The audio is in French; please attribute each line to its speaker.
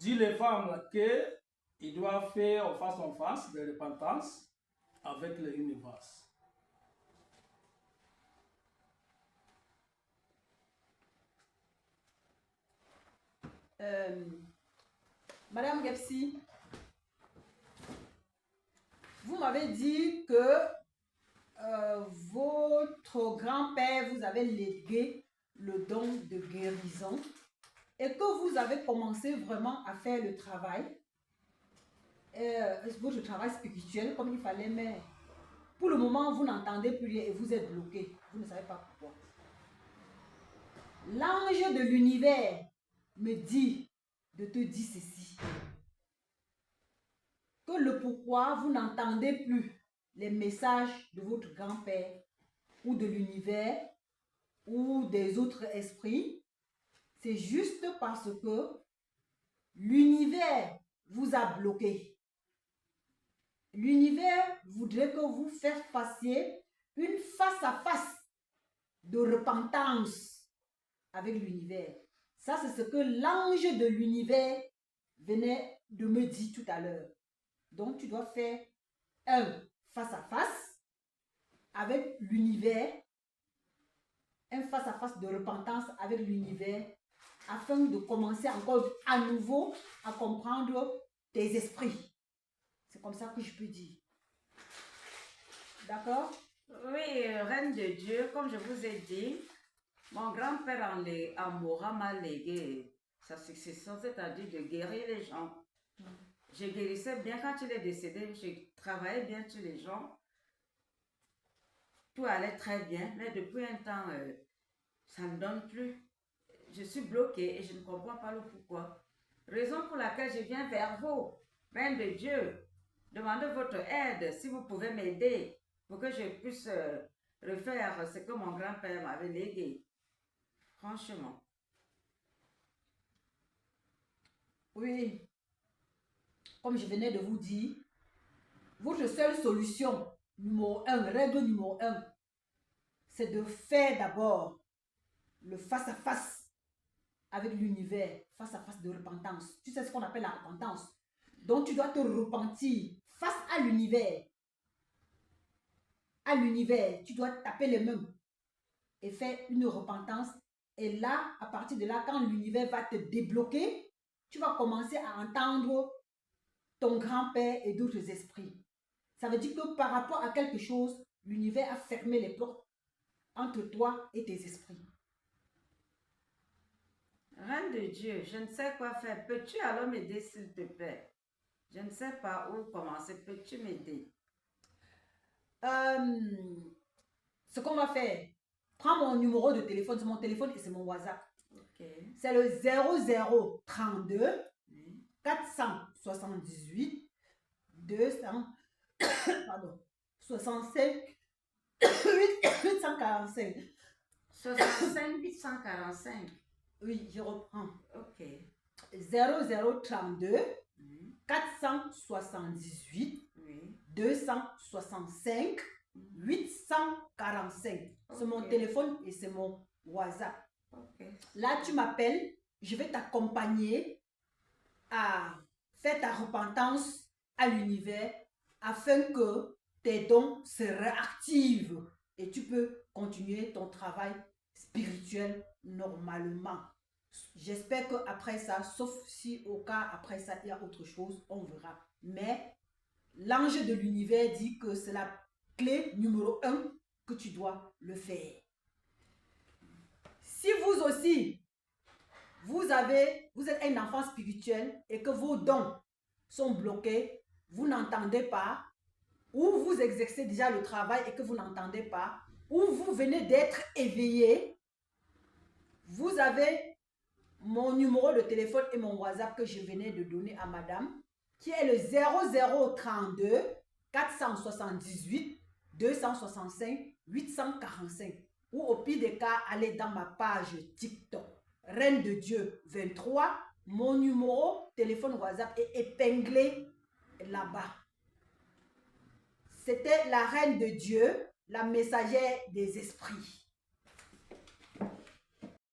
Speaker 1: dit les femmes qu'ils doivent faire face en face de repentance avec l'univers.
Speaker 2: Madame Gepsi, vous m'avez dit que votre grand-père vous avait légué le don de guérison et que vous avez commencé vraiment à faire le travail, votre travail spirituel comme il fallait, mais pour le moment, vous n'entendez plus rien et vous êtes bloqué. Vous ne savez pas pourquoi. L'ange de l'univers me dit de te dire ceci. Que le pourquoi vous n'entendez plus les messages de votre grand-père ou de l'univers ou des autres esprits, c'est juste parce que l'univers vous a bloqué. L'univers voudrait que vous fassiez une face-à-face de repentance avec l'univers. Ça, c'est ce que l'ange de l'univers venait de me dire tout à l'heure. Donc, tu dois faire un face-à-face avec l'univers, un face-à-face de repentance avec l'univers, afin de commencer encore à nouveau à comprendre tes esprits. C'est comme ça que je peux dire. D'accord?
Speaker 3: Oui, Reine de Dieu, comme je vous ai dit, mon grand-père en Mora m'a légué sa succession, c'est-à-dire de guérir les gens. Je guérissais bien quand il est décédé, je travaillais bien sur les gens. Tout allait très bien, mais depuis un temps, ça ne donne plus. Je suis bloquée et je ne comprends pas le pourquoi. Raison pour laquelle je viens vers vous, Reine de Dieu, demandez votre aide si vous pouvez m'aider pour que je puisse refaire ce que mon grand-père m'avait légué. Franchement.
Speaker 2: Oui. Comme je venais de vous dire, votre seule solution, numéro 1, règle numéro 1, c'est de faire d'abord le face-à-face avec l'univers, face-à-face de repentance. Tu sais ce qu'on appelle la repentance. Donc tu dois te repentir face à l'univers. À l'univers, tu dois taper les mains et faire une repentance. Et là, à partir de là, quand l'univers va te débloquer, tu vas commencer à entendre ton grand-père et d'autres esprits. Ça veut dire que par rapport à quelque chose, l'univers a fermé les portes entre toi et tes esprits.
Speaker 3: Reine de Dieu, je ne sais quoi faire. Peux-tu alors m'aider s'il te plaît? Je ne sais pas où commencer. Peux-tu m'aider?
Speaker 2: Ce qu'on va faire, prends mon numéro de téléphone, c'est mon téléphone et c'est mon WhatsApp.
Speaker 3: Okay.
Speaker 2: C'est le 0032 478 200 pardon 65 845.
Speaker 3: 65 845.
Speaker 2: Oui, je reprends.
Speaker 3: Ok.
Speaker 2: 0032 478 265 845. C'est mon téléphone et c'est mon WhatsApp. Là, tu m'appelles, je vais t'accompagner à faire ta repentance à l'univers afin que tes dons se réactivent et tu peux continuer ton travail spirituel normalement. J'espère qu'après ça, sauf si au cas après ça, il y a autre chose, on verra. Mais l'ange de l'univers dit que c'est la clé numéro 1 que tu dois le faire. Si vous aussi, vous êtes un enfant spirituel et que vos dons sont bloqués, vous n'entendez pas, ou vous exercez déjà le travail et que vous n'entendez pas, ou vous venez d'être éveillé, vous avez mon numéro de téléphone et mon WhatsApp que je venais de donner à madame, qui est le 0032 478 265 845. Ou au pire des cas, allez dans ma page TikTok, Reine de Dieu 23. Mon numéro téléphone WhatsApp est épinglé là-bas. C'était la Reine de Dieu, la messagère des esprits.